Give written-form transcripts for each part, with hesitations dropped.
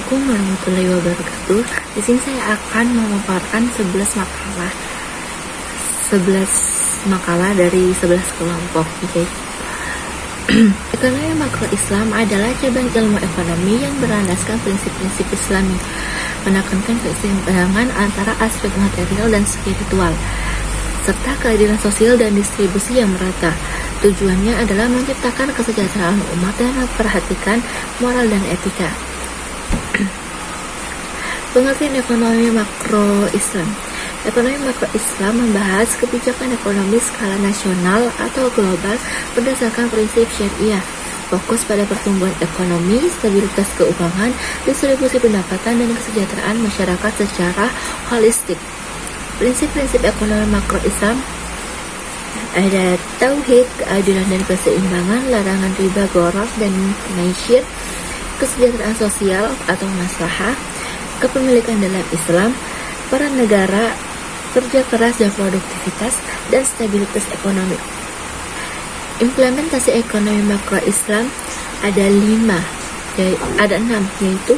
Assalamualaikum warahmatullahi wabarakatuh. Di sini saya akan memaparkan 11 makalah dari 11 kelompok. Oke. Ekonomi makro Islam adalah cabang ilmu ekonomi yang berlandaskan prinsip-prinsip Islami, menekankan keseimbangan antara aspek material dan spiritual, serta keadilan sosial dan distribusi yang merata. Tujuannya adalah menciptakan kesejahteraan umat dan memperhatikan moral dan etika. Pengertian ekonomi makro Islam. Ekonomi makro Islam membahas kebijakan ekonomi skala nasional atau global berdasarkan prinsip syariah, fokus pada pertumbuhan ekonomi, stabilitas keuangan, distribusi pendapatan, dan kesejahteraan masyarakat secara holistik. Prinsip-prinsip ekonomi makro Islam ada tauhid, keadilan dan keseimbangan, larangan riba, gharar dan maisir, kesejahteraan sosial atau maslahah, kepemilikan dalam Islam, peran negara, kerja keras dan produktivitas, dan stabilitas ekonomi. Implementasi ekonomi makro Islam ada 6, yaitu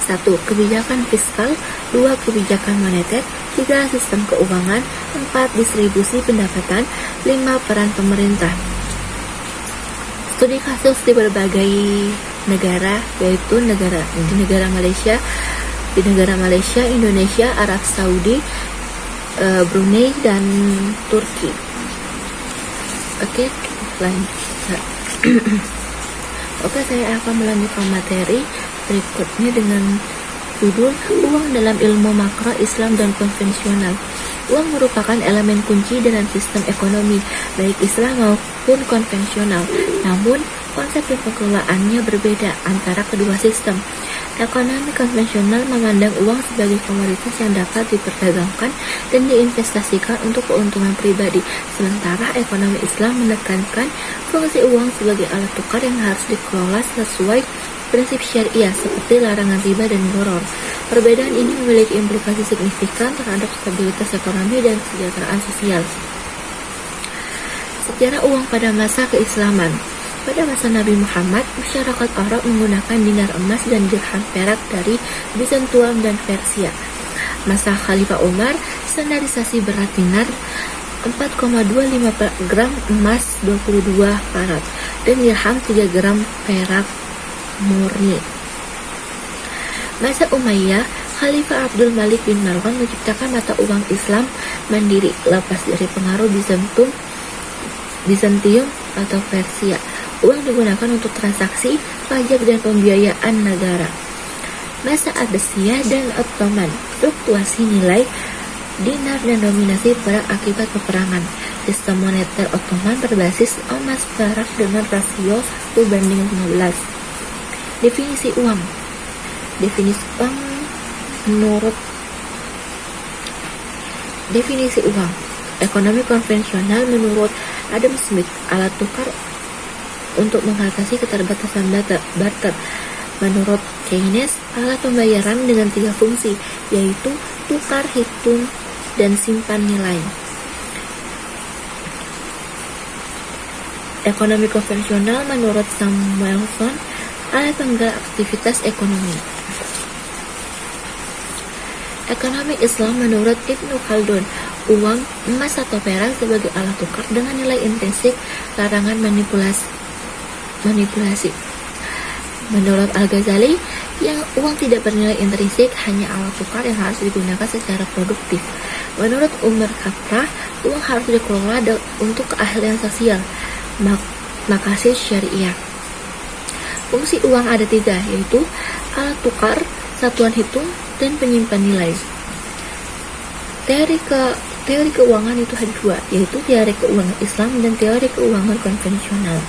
1. Kebijakan fiskal, 2. Kebijakan moneter, 3. Sistem keuangan, 4. Distribusi pendapatan, 5. Peran pemerintah. Studi kasus di berbagai negara, yaitu di negara Malaysia, Indonesia, Arab Saudi, Brunei, dan Turki. Oke, lanjut. Oke, saya akan melanjutkan materi berikutnya dengan judul Uang dalam Ilmu Makro Islam dan Konvensional. Uang merupakan elemen kunci dalam sistem ekonomi, baik Islam maupun konvensional. Namun, konsep pengelolaannya berbeda antara kedua sistem. Ekonomi konvensional memandang uang sebagai komoditas yang dapat diperdagangkan dan diinvestasikan untuk keuntungan pribadi, sementara ekonomi Islam menekankan fungsi uang sebagai alat tukar yang harus dikelola sesuai prinsip syariah seperti larangan riba dan gharar. Perbedaan ini memiliki implikasi signifikan terhadap stabilitas ekonomi dan kesejahteraan sosial. Sejarah uang pada masa keislaman. Pada masa Nabi Muhammad, masyarakat Arab menggunakan dinar emas dan dirham perak dari Bizantium dan Persia. Masa Khalifah Umar, standarisasi berat dinar 4,25 gram emas 22 karat dan dirham 3 gram perak murni. Masa Umayyah, Khalifah Abdul Malik bin Marwan menciptakan mata uang Islam mandiri lepas dari pengaruh Bizantium atau Persia. Uang digunakan untuk transaksi, pajak, dan pembiayaan negara. Masa Abbasiyah dan Ottoman, fluktuasi nilai dinar dan dominasi perak akibat peperangan. Sistem moneter Ottoman berbasis emas perak dengan rasio 1:15. Definisi uang. Definisi uang menurut definisi uang. Ekonomi konvensional menurut Adam Smith, alat tukar untuk mengatasi keterbatasan barter. Menurut Keynes, alat pembayaran dengan 3 fungsi, yaitu tukar, hitung, dan simpan nilai. Ekonomi konvensional menurut Samuelson, alat penggerak aktivitas ekonomi. Ekonomi Islam menurut Ibnu Khaldun, uang, emas atau perak sebagai alat tukar dengan nilai intrinsik, larangan manipulasi. Menurut Al-Ghazali, yang uang tidak bernilai intrinsik, hanya alat tukar yang harus digunakan secara produktif. Menurut Umar Khayyam, uang harus dikelola untuk keahlian sosial, makasih syariah. Fungsi uang ada 3, yaitu alat tukar, satuan hitung, dan penyimpan nilai. Teori keuangan itu ada 2, yaitu teori keuangan Islam dan teori keuangan konvensional.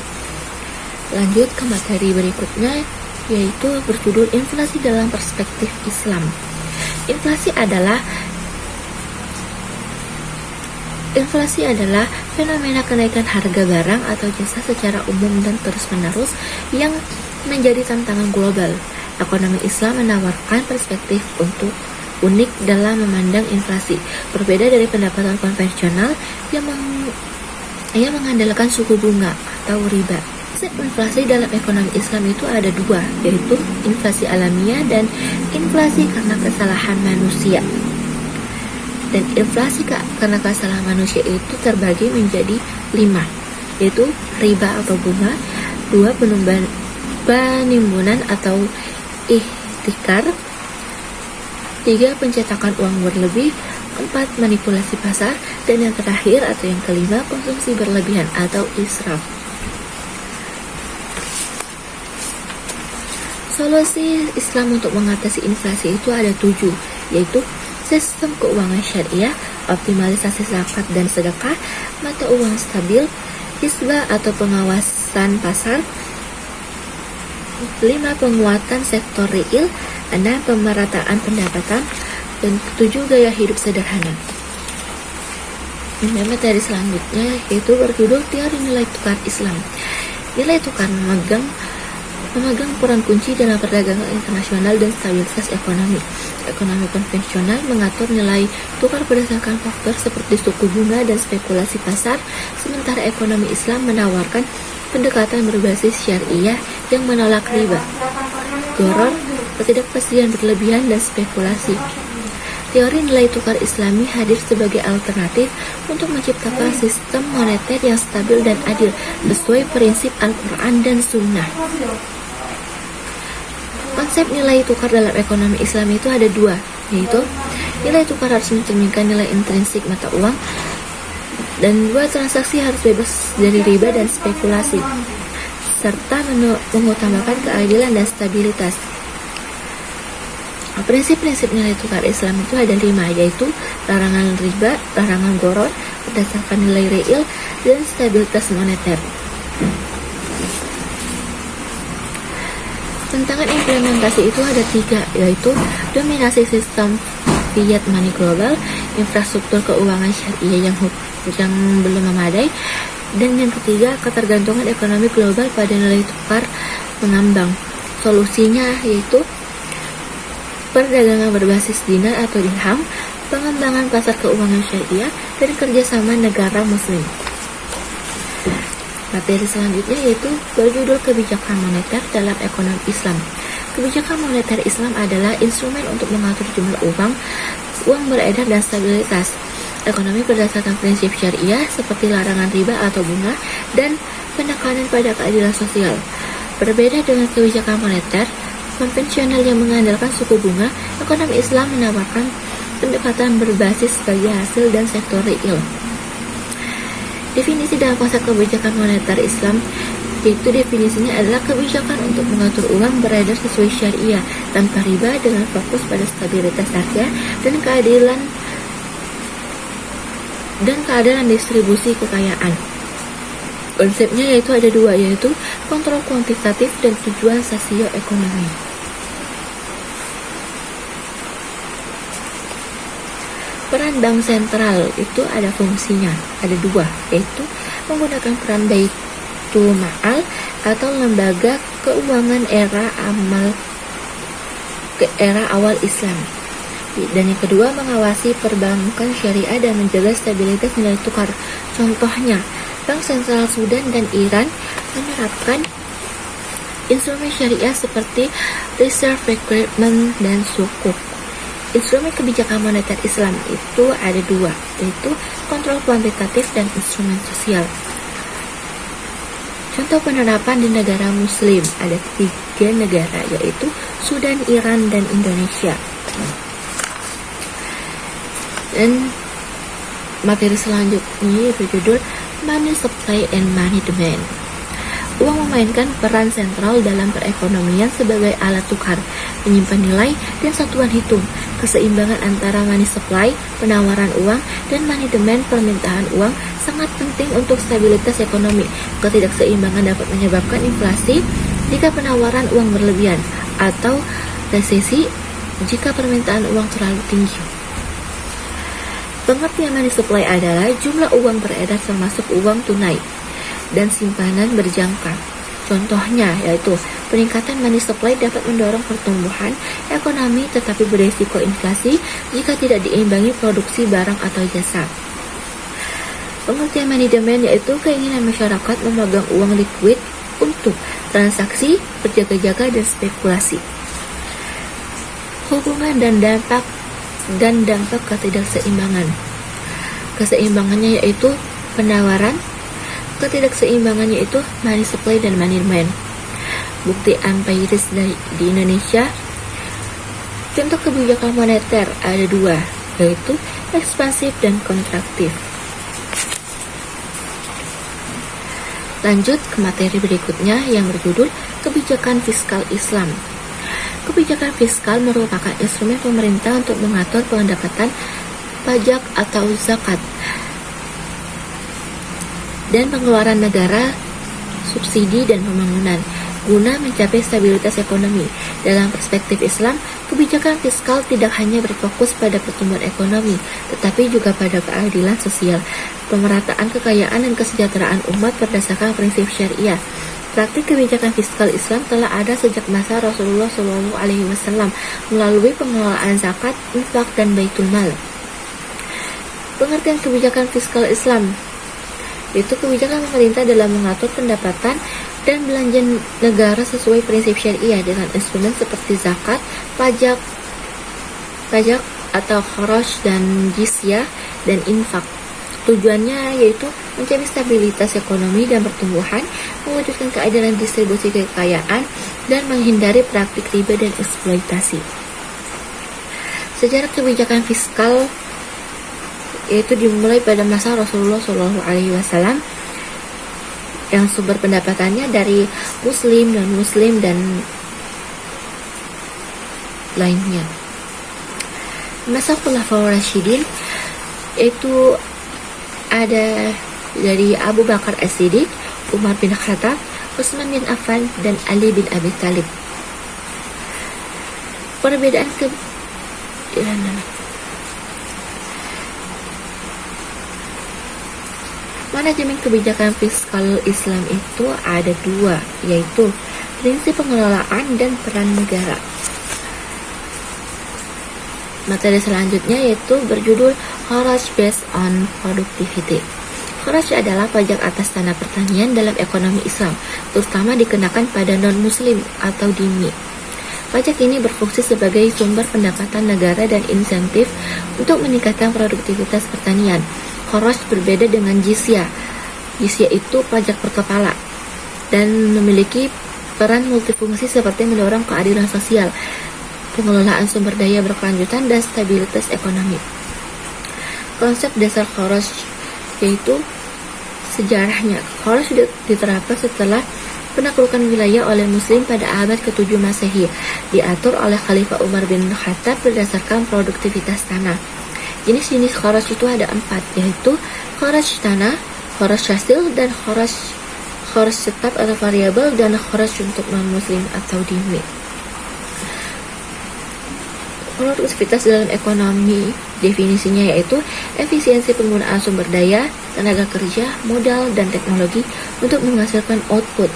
Lanjut ke materi berikutnya, yaitu berjudul Inflasi dalam Perspektif Islam. Inflasi adalah fenomena kenaikan harga barang atau jasa secara umum dan terus-menerus yang menjadi tantangan global. Ekonomi Islam menawarkan perspektif unik dalam memandang inflasi, berbeda dari pendekatan konvensional yang mengandalkan suku bunga atau riba. Konsep inflasi dalam ekonomi Islam itu ada dua, yaitu inflasi alamiah dan inflasi karena kesalahan manusia. Dan inflasi karena kesalahan manusia itu terbagi menjadi 5, yaitu riba atau bunga, 2 penimbunan atau ihtikar, 3 pencetakan uang berlebih, 4 manipulasi pasar, dan yang terakhir atau yang kelima konsumsi berlebihan atau israf. Solusi Islam untuk mengatasi inflasi itu ada 7, yaitu sistem keuangan syariah, optimalisasi zakat dan sedekah, mata uang stabil, hisbah atau pengawasan pasar, 5 penguatan sektor real, 6 pemerataan pendapatan, dan 7 gaya hidup sederhana. Materi selanjutnya yaitu berjudul Teori Nilai Tukar Islam. Nilai tukar memegang peran kunci dalam perdagangan internasional dan stabilitas ekonomi. Ekonomi konvensional mengatur nilai tukar berdasarkan faktor seperti suku bunga dan spekulasi pasar, sementara ekonomi Islam menawarkan pendekatan berbasis syariah yang menolak riba, gharar, ketidakpastian berlebihan, dan spekulasi. Teori nilai tukar Islami hadir sebagai alternatif untuk menciptakan sistem moneter yang stabil dan adil sesuai prinsip Al-Quran dan Sunnah. Konsep nilai tukar dalam ekonomi Islam itu ada 2, yaitu nilai tukar harus mencerminkan nilai intrinsik mata uang, dan 2 transaksi harus bebas dari riba dan spekulasi, serta mengutamakan keadilan dan stabilitas. Prinsip-prinsip nilai tukar Islam itu ada 5, yaitu larangan riba, larangan gharar, berdasarkan nilai real, dan stabilitas moneter. Tantangan implementasi itu ada 3, yaitu dominasi sistem fiat money global, infrastruktur keuangan syariah yang belum memadai, dan yang ketiga ketergantungan ekonomi global pada nilai tukar mengambang. Solusinya yaitu perdagangan berbasis dinar atau dirham, pengembangan pasar keuangan syariah, dan kerjasama negara muslim. Materi selanjutnya yaitu berjudul Kebijakan Moneter dalam Ekonomi Islam. Kebijakan moneter Islam adalah instrumen untuk mengatur jumlah uang beredar dan stabilitas ekonomi berdasarkan prinsip syariah seperti larangan riba atau bunga dan penekanan pada keadilan sosial. Berbeda dengan kebijakan moneter konvensional yang mengandalkan suku bunga, ekonomi Islam menawarkan pendekatan berbasis bagi hasil dan sektor real. Definisi dalam konsep kebijakan moneter Islam yaitu definisinya adalah kebijakan untuk mengatur uang beredar sesuai syariah tanpa riba dengan fokus pada stabilitas harga dan keadilan distribusi kekayaan. Konsepnya yaitu ada 2, yaitu kontrol kuantitatif dan tujuan sosioekonomi. Peran bank sentral itu ada fungsinya, ada 2, yaitu menggunakan peran Baitul Ma'al atau lembaga keuangan era awal Islam. Dan yang kedua, mengawasi perbankan syariah dan menjaga stabilitas nilai tukar. Contohnya, Bank Sentral Sudan dan Iran menerapkan instrumen syariah seperti reserve requirement dan sukuk. Instrumen kebijakan moneter Islam itu ada 2, yaitu kontrol kuantitatif dan instrumen sosial. Contoh penerapan di negara muslim ada 3 negara, yaitu Sudan, Iran, dan Indonesia. Dan materi selanjutnya berjudul Money Supply and Money Demand. Uang memainkan peran sentral dalam perekonomian sebagai alat tukar, menyimpan nilai, dan satuan hitung. Keseimbangan antara money supply, penawaran uang, dan money demand, permintaan uang, sangat penting untuk stabilitas ekonomi. Ketidakseimbangan dapat menyebabkan inflasi jika penawaran uang berlebihan, atau resesi jika permintaan uang terlalu tinggi. Pengertian money supply adalah jumlah uang beredar termasuk uang tunai dan simpanan berjangka. Contohnya yaitu peningkatan money supply dapat mendorong pertumbuhan ekonomi tetapi beresiko inflasi jika tidak diimbangi produksi barang atau jasa. Pengertian money demand yaitu keinginan masyarakat memegang uang liquid untuk transaksi, berjaga-jaga, dan spekulasi. Hubungan dan dampak ketidakseimbangan. Keseimbangannya yaitu penawaran, ketidakseimbangannya yaitu money supply dan money demand. Bukti empiris di Indonesia. Contoh kebijakan moneter ada dua, yaitu ekspansif dan kontraktif. Lanjut ke materi berikutnya yang berjudul kebijakan fiskal Islam. Kebijakan fiskal merupakan instrumen pemerintah untuk mengatur pendapatan, pajak atau zakat, dan pengeluaran negara, subsidi dan pembangunan, guna mencapai stabilitas ekonomi. Dalam perspektif Islam, kebijakan fiskal tidak hanya berfokus pada pertumbuhan ekonomi, tetapi juga pada keadilan sosial, pemerataan kekayaan dan kesejahteraan umat berdasarkan prinsip syariah. Praktik kebijakan fiskal Islam telah ada sejak masa Rasulullah SAW melalui pengelolaan zakat, infak, dan baitul mal. Pengertian kebijakan fiskal Islam yaitu kebijakan pemerintah dalam mengatur pendapatan dan belanja negara sesuai prinsip syariah dengan instrumen seperti zakat, pajak atau kharaj dan jizyah, dan infak. Tujuannya yaitu mencapai stabilitas ekonomi dan pertumbuhan, mewujudkan keadilan distribusi kekayaan, dan menghindari praktik riba dan eksploitasi. Sejarah kebijakan fiskal yaitu dimulai pada masa Rasulullah SAW yang sumber pendapatannya dari Muslim, non-Muslim, dan lainnya. Masa Khulafaur Rasyidin yaitu ada dari Abu Bakar As-Siddiq, Umar bin Khattab, Utsman bin Affan, dan Ali bin Abi Thalib. Perbedaan manajemen kebijakan fiskal Islam itu ada dua, yaitu prinsip pengelolaan dan peran negara. Materi selanjutnya yaitu berjudul Kharaj based on productivity. Kharaj adalah pajak atas tanah pertanian dalam ekonomi Islam, terutama dikenakan pada non-muslim atau dhimmi. Pajak ini berfungsi sebagai sumber pendapatan negara dan insentif untuk meningkatkan produktivitas pertanian. Kharaj berbeda dengan jizyah. Jizyah itu pajak per kepala dan memiliki peran multifungsi seperti mendorong keadilan sosial, pengelolaan sumber daya berkelanjutan, dan stabilitas ekonomi. Konsep dasar kharaj yaitu sejarahnya. Kharaj diterapkan setelah penaklukan wilayah oleh Muslim pada abad ke-7 Masehi, diatur oleh Khalifah Umar bin Khattab berdasarkan produktivitas tanah. Jenis-jenis kharaj itu ada 4, yaitu kharaj tanah, kharaj hasil, dan kharaj tetap atau variabel, dan kharaj untuk non-muslim atau dhimmi. Produktivitas dalam ekonomi definisinya yaitu efisiensi penggunaan sumber daya, tenaga kerja, modal, dan teknologi untuk menghasilkan output.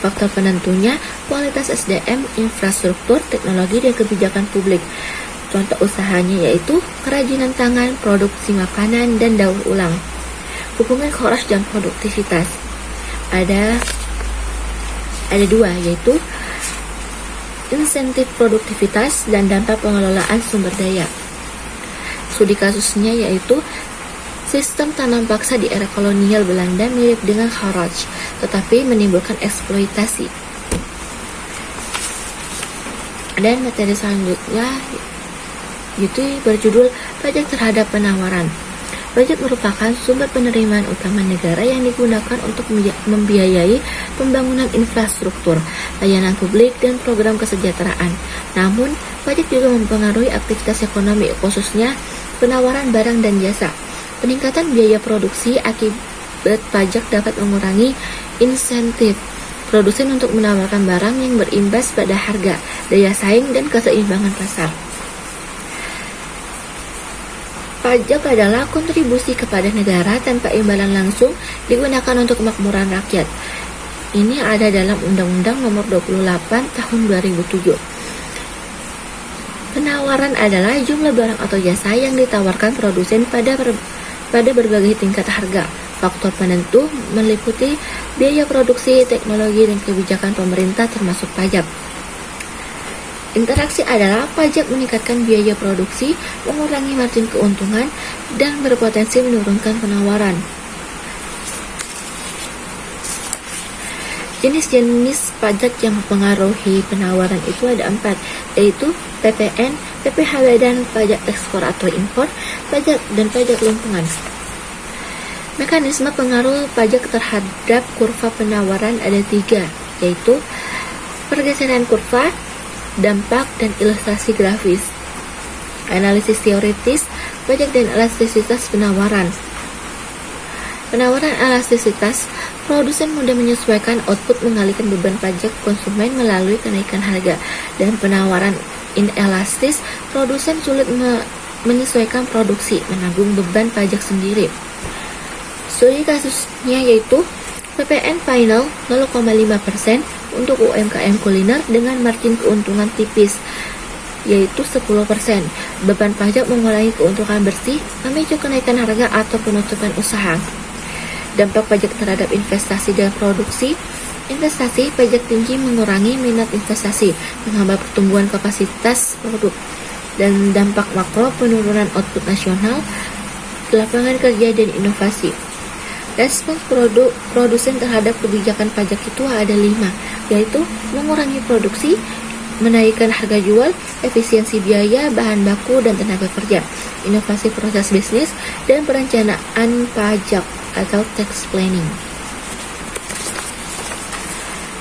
Faktor penentunya kualitas SDM, infrastruktur, teknologi, dan kebijakan publik. Contoh usahanya yaitu kerajinan tangan, produksi makanan, dan daur ulang. Hubungan kharaj dan produktivitas ada dua, yaitu insentif produktivitas dan dampak pengelolaan sumber daya. Studi kasusnya yaitu sistem tanam paksa di era kolonial Belanda mirip dengan kharaj, tetapi menimbulkan eksploitasi. Dan materi selanjutnya itu berjudul pajak terhadap penawaran. Pajak merupakan sumber penerimaan utama negara yang digunakan untuk membiayai pembangunan infrastruktur, layanan publik, dan program kesejahteraan. Namun, pajak juga mempengaruhi aktivitas ekonomi, khususnya penawaran barang dan jasa. Peningkatan biaya produksi akibat pajak dapat mengurangi insentif produsen untuk menawarkan barang yang berimbas pada harga, daya saing, dan keseimbangan pasar. Pajak adalah kontribusi kepada negara tanpa imbalan langsung digunakan untuk kemakmuran rakyat. Ini ada dalam Undang-Undang Nomor 28 Tahun 2007. Penawaran adalah jumlah barang atau jasa yang ditawarkan produsen pada berbagai tingkat harga, Faktor penentu meliputi biaya produksi, teknologi, dan kebijakan pemerintah termasuk pajak. Interaksi adalah pajak meningkatkan biaya produksi, mengurangi margin keuntungan, dan berpotensi menurunkan penawaran. Jenis-jenis pajak yang mempengaruhi penawaran itu ada 4, yaitu PPN, PPHW, dan pajak ekspor atau impor, pajak dan pajak lingkungan. Mekanisme pengaruh pajak terhadap kurva penawaran ada 3, yaitu pergeseran kurva, dampak, dan ilustrasi grafis. Analisis teoritis, pajak dan elastisitas penawaran. Penawaran elastisitas, produsen mudah menyesuaikan output mengalihkan beban pajak konsumen melalui kenaikan harga. Dan penawaran inelastis, produsen sulit menyesuaikan produksi, menanggung beban pajak sendiri. Studi kasusnya yaitu PPN final 0,5% untuk UMKM kuliner dengan margin keuntungan tipis, yaitu 10%. Beban pajak mengurangi keuntungan bersih, memicu kenaikan harga atau penutupan usaha. Dampak pajak terhadap investasi dan produksi. Investasi, pajak tinggi mengurangi minat investasi, menghambat pertumbuhan kapasitas produk. Dan dampak makro, penurunan output nasional, lapangan kerja, dan inovasi. Respons produsen terhadap kebijakan pajak itu ada 5, yaitu mengurangi produksi, menaikkan harga jual, efisiensi biaya, bahan baku, dan tenaga kerja, inovasi proses bisnis, dan perencanaan pajak atau tax planning.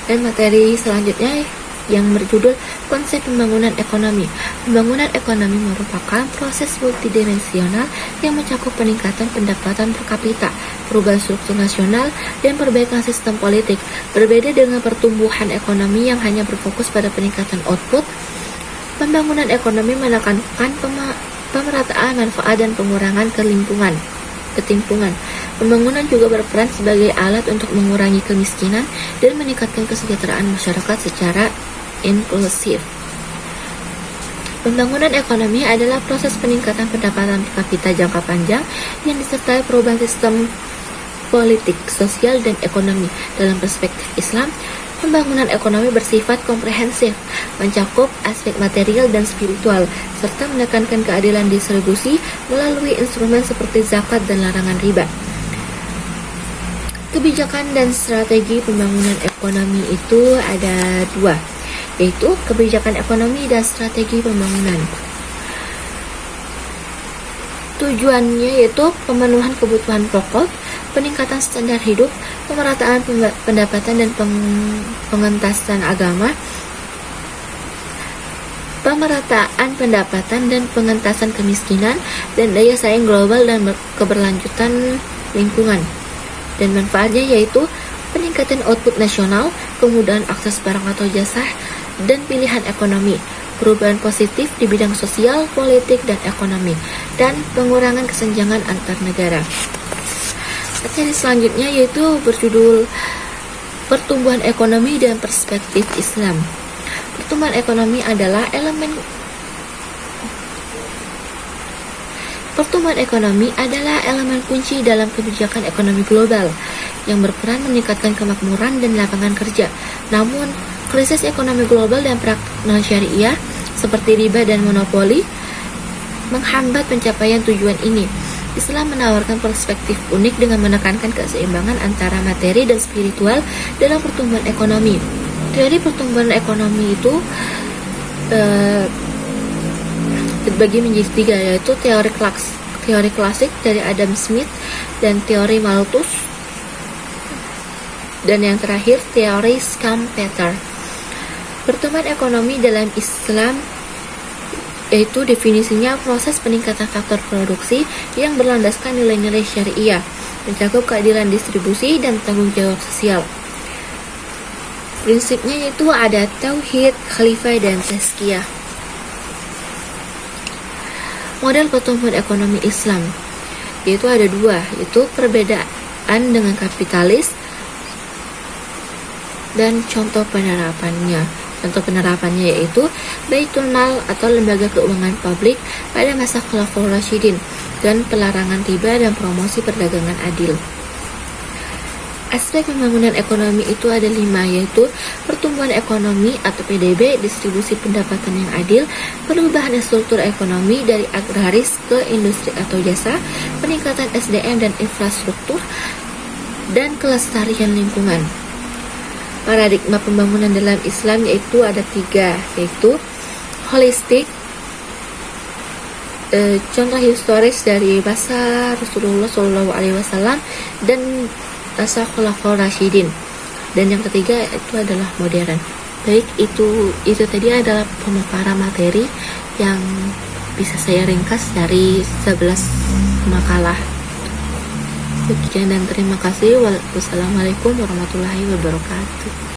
Dan materi selanjutnya yang berjudul konsep pembangunan ekonomi. Pembangunan ekonomi merupakan proses multidimensional yang mencakup peningkatan pendapatan per kapita, perubahan struktur nasional, dan perbaikan sistem politik. Berbeda dengan pertumbuhan ekonomi yang hanya berfokus pada peningkatan output, pembangunan ekonomi menekankan pemerataan manfaat dan pengurangan ketimpangan. Pembangunan juga berperan sebagai alat untuk mengurangi kemiskinan dan meningkatkan kesejahteraan masyarakat secara inklusif. Pembangunan ekonomi adalah proses peningkatan pendapatan per kapita jangka panjang yang disertai perubahan sistem politik, sosial, dan ekonomi. Dalam perspektif Islam, pembangunan ekonomi bersifat komprehensif, mencakup aspek material dan spiritual, serta menekankan keadilan distribusi melalui instrumen seperti zakat dan larangan riba. Kebijakan dan strategi pembangunan ekonomi itu ada 2, yaitu kebijakan ekonomi dan strategi pembangunan. Tujuannya yaitu pemenuhan kebutuhan pokok, peningkatan standar hidup, pemerataan pendapatan dan pengentasan agama, pemerataan pendapatan dan pengentasan kemiskinan, dan daya saing global dan keberlanjutan lingkungan. Dan manfaatnya yaitu peningkatan output nasional, kemudahan akses barang atau jasa, dan pilihan ekonomi, perubahan positif di bidang sosial, politik, dan ekonomi, dan pengurangan kesenjangan antar negara. Materi selanjutnya yaitu berjudul Pertumbuhan Ekonomi dan Perspektif Islam. Pertumbuhan ekonomi adalah elemen kunci dalam kebijakan ekonomi global yang berperan meningkatkan kemakmuran dan lapangan kerja. Namun, krisis ekonomi global dan praktik syariah seperti riba dan monopoli menghambat pencapaian tujuan ini. Islam menawarkan perspektif unik dengan menekankan keseimbangan antara materi dan spiritual dalam pertumbuhan ekonomi. Teori pertumbuhan ekonomi itu terbagi menjadi 3, yaitu teori klasik dari Adam Smith dan teori Malthus, dan yang terakhir teori Schumpeter. Pertumbuhan ekonomi dalam Islam yaitu definisinya proses peningkatan faktor produksi yang berlandaskan nilai-nilai syariah, mencakup keadilan distribusi dan tanggung jawab sosial. Prinsipnya yaitu ada tauhid, khalifah, dan tazkiyah. Model pertumbuhan ekonomi Islam yaitu ada 2, yaitu perbedaan dengan kapitalis dan contoh penerapannya. Contoh penerapannya yaitu Baitul Mal atau lembaga keuangan publik pada masa Khulafaur Rasyidin dan pelarangan riba dan promosi perdagangan adil. Aspek pembangunan ekonomi itu ada 5, yaitu pertumbuhan ekonomi atau PDB, distribusi pendapatan yang adil, perubahan struktur ekonomi dari agraris ke industri atau jasa, peningkatan SDM dan infrastruktur, dan kelestarian lingkungan. Paradigma pembangunan dalam Islam yaitu ada 3, yaitu holistik, contoh historis dari masa Rasulullah SAW dan masa Khulafaur Rasyidin, dan yang ketiga itu adalah modern. Baik, itu tadi adalah pemaparan materi yang bisa saya ringkas dari 11 makalah. Sekian dan terima kasih. Wassalamualaikum warahmatullahi wabarakatuh.